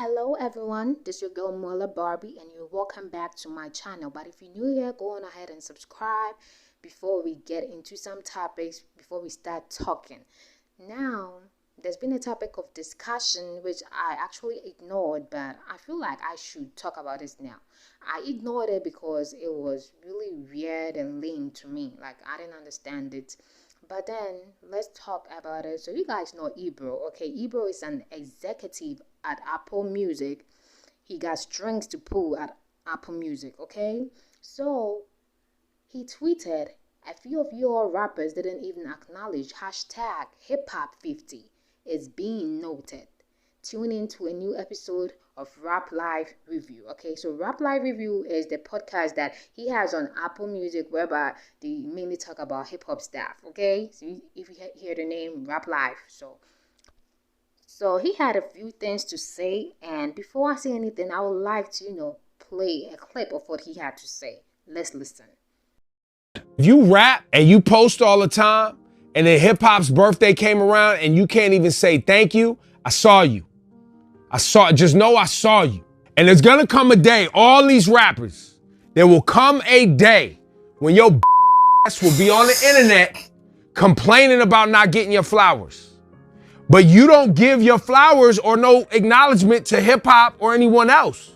Hello everyone, this is your girl Mola Barbie and you're welcome back to my channel. But if you're new here, go on ahead and subscribe before we get into some topics, before we start talking. Now, there's been a topic of discussion which I actually ignored, but I feel like I should talk about this now. I ignored it because it was really weird and lame to me. Like, I didn't understand it. But then let's talk about it. So you guys know Ebro, okay? Ebro is an executive at Apple Music. He got strings to pull at Apple Music, okay? So he tweeted, a few of your rappers didn't even acknowledge hashtag hip hop 50 is being noted. Tune in to a new episode of Rap Live Review. Okay, so Rap Live Review is the podcast that he has on Apple Music, whereby they mainly talk about hip hop stuff. Okay, so if you hear the name Rap Live, so he had a few things to say, and before I say anything, I would like to play a clip of what he had to say. Let's listen. If you rap and you post all the time, and then hip hop's birthday came around and you can't even say thank you, I saw you. Just know I saw you. And there's gonna come a day, all these rappers, there will come a day when your ass will be on the internet complaining about not getting your flowers. But you don't give your flowers or no acknowledgement to hip hop or anyone else.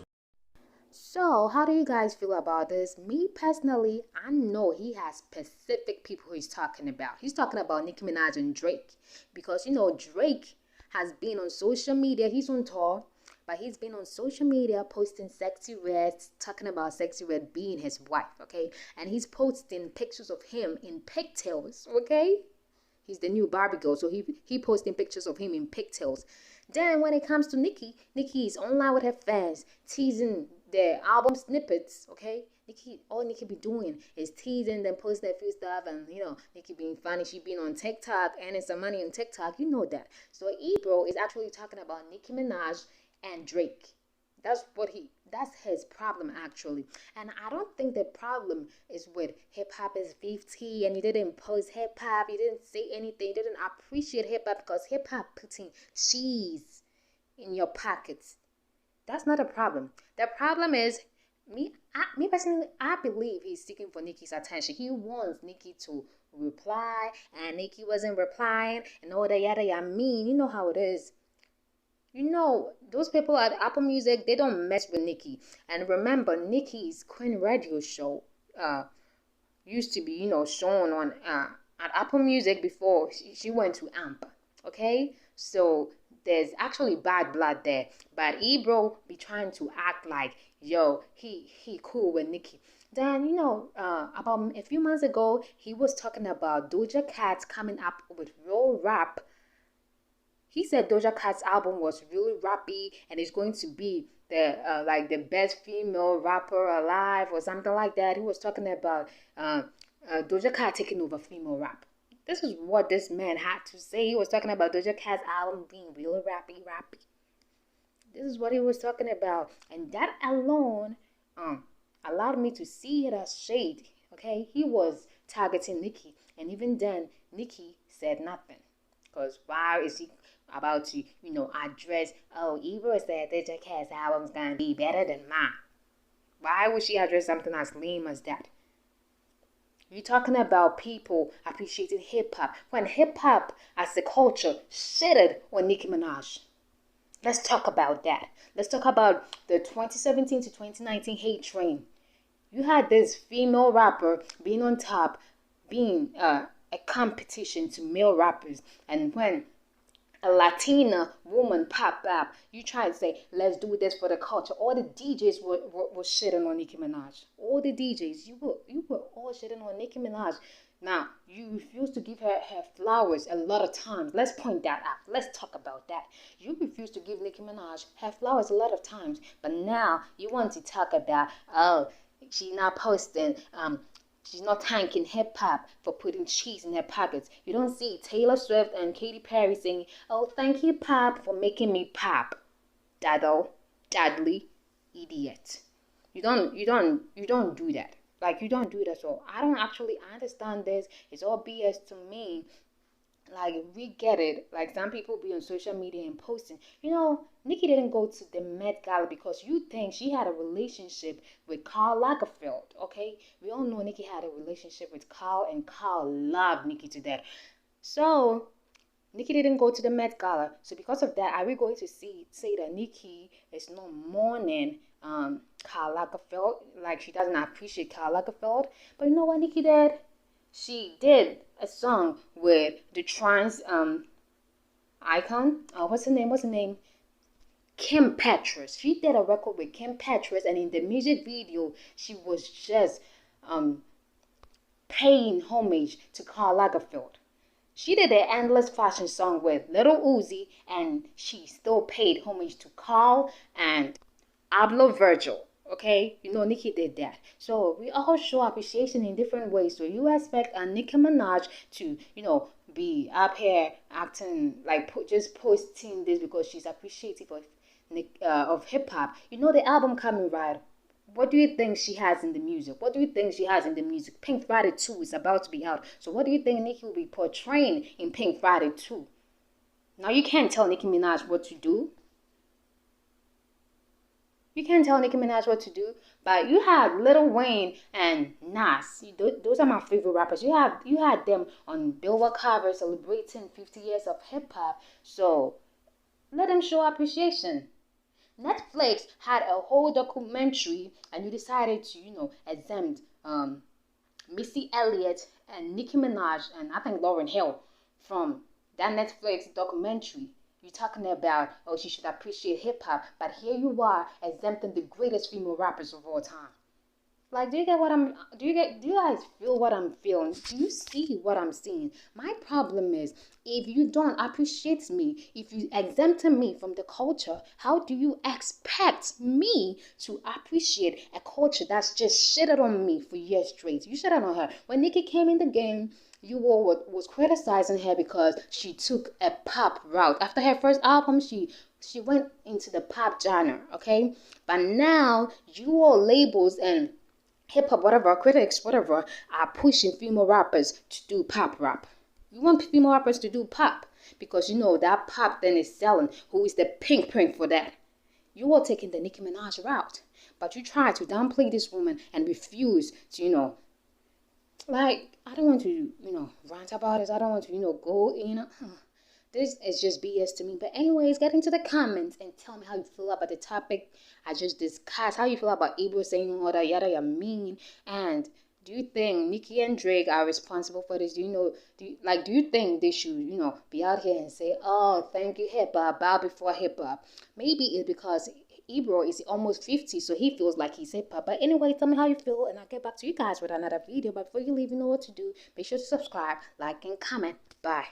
So, how do you guys feel about this? Me personally, I know he has specific people he's talking about. He's talking about Nicki Minaj and Drake. Because, Drake has been on social media. He's on tour, but he's been on social media posting Sexy Red, talking about Sexy Red being his wife, okay? And he's posting pictures of him in pigtails, okay? He's the new Barbie girl, so he posting pictures of him in pigtails. Then when it comes to Nicki is online with her fans, teasing their album snippets, okay? All Nicki be doing is teasing them, posting a few stuff, and Nicki being funny. She been on TikTok, earning some money on TikTok. You know that. So Ebro is actually talking about Nicki Minaj and Drake. That's his problem actually. And I don't think the problem is with hip hop is 50 and you didn't post hip hop, you didn't say anything, you didn't appreciate hip hop because hip hop putting cheese in your pockets. That's not a problem. The problem is me personally, I believe he's seeking for Nicki's attention. He wants Nicki to reply, and Nicki wasn't replying, and all that yada yada. You know how it is. Those people at Apple Music, they don't mess with Nicki. And remember, Nicki's Queen Radio show used to be, shown on at Apple Music before she went to AMP. Okay, so there's actually bad blood there. But Ebro be trying to act like, he cool with Nicki. Then, about a few months ago, he was talking about Doja Cat coming up with real rap. He said Doja Cat's album was really rappy and it's going to be the best female rapper alive or something like that. He was talking about Doja Cat taking over female rap. This is what this man had to say. He was talking about Doja Cat's album being really rappy. This is what he was talking about. And that alone allowed me to see it as shade. Okay? He was targeting Nicki. And even then, Nicki said nothing. Because why is he about to, address, Ebro said Doja Cat's album's gonna be better than mine. Why would she address something as lame as that? You're talking about people appreciating hip-hop when hip-hop as a culture shitted on Nicki Minaj. Let's talk about that. Let's talk about the 2017 to 2019 hate train. You had this female rapper being on top, being a competition to male rappers, and when a Latina woman popped up, you try to say, let's do this for the culture. All the DJs were shitting on Nicki Minaj. All the DJs, you were all shitting on Nicki Minaj. Now, you refuse to give her flowers a lot of times. Let's point that out. Let's talk about that. You refuse to give Nicki Minaj her flowers a lot of times. But now, you want to talk about, she's not posting, she's not thanking hip-hop for putting cheese in her pockets. You don't see Taylor Swift and Katy Perry saying, oh, thank you, Pop, for making me pop. Dadly, idiot. You don't do that. Like, you don't do that. So I don't actually understand this. It's all BS to me. Like, we get it. Like, some people be on social media and posting. Nicki didn't go to the Met Gala because you think she had a relationship with Karl Lagerfeld, okay? We all know Nicki had a relationship with Karl, and Karl loved Nicki to death. So, Nicki didn't go to the Met Gala. So, because of that, are we going to say that Nicki is not mourning Karl Lagerfeld? Like, she doesn't appreciate Karl Lagerfeld? But you know what Nicki did? She did a song with the trans icon. What's her name? Kim Petras. She did a record with Kim Petras, and in the music video, she was just paying homage to Karl Lagerfeld. She did an endless fashion song with Little Uzi, and she still paid homage to Karl and Pablo Virgil. Okay, Nicki did that. So we all show appreciation in different ways. So you expect a Nicki Minaj to, be up here acting like just posting this because she's appreciative of hip hop. The album coming right. What do you think she has in the music? What do you think she has in the music? Pink Friday 2 is about to be out. So what do you think Nicki will be portraying in Pink Friday 2? Now you can't tell Nicki Minaj what to do. You can't tell Nicki Minaj what to do, but you had Lil Wayne and Nas. Those are my favorite rappers. You had them on Billboard cover celebrating 50 years of hip hop. So let them show appreciation. Netflix had a whole documentary, and you decided to exempt Missy Elliott and Nicki Minaj and I think Lauryn Hill from that Netflix documentary. You're talking about, oh, she should appreciate hip hop, but here you are exempting the greatest female rappers of all time. Like, do you guys feel what I'm feeling? Do you see what I'm seeing? My problem is, if you don't appreciate me, if you exempt me from the culture, how do you expect me to appreciate a culture that's just shitted on me for years straight? You shitted on her. When Nicki came in the game, you all was criticizing her because she took a pop route. After her first album, she went into the pop genre, okay? But now, you all labels and hip hop, whatever, critics, whatever, are pushing female rappers to do pop rap. You want female rappers to do pop because that pop then is selling. Who is the pink for that? You are taking the Nicki Minaj route, but you try to downplay this woman and refuse to, like, I don't want to, rant about this. I don't want to, go, This is just BS to me. But anyways, get into the comments and tell me how you feel about the topic I just discussed. How you feel about Ebro saying all that yada yada mean. And do you think Nicki and Drake are responsible for this? Do you think they should, be out here and say, oh, thank you, hip hop, bow before hip hop? Maybe it's because Ebro is almost 50, so he feels like he's hip hop. But anyway, tell me how you feel, and I'll get back to you guys with another video. But before you leave, you know what to do. Make sure to subscribe, like, and comment. Bye.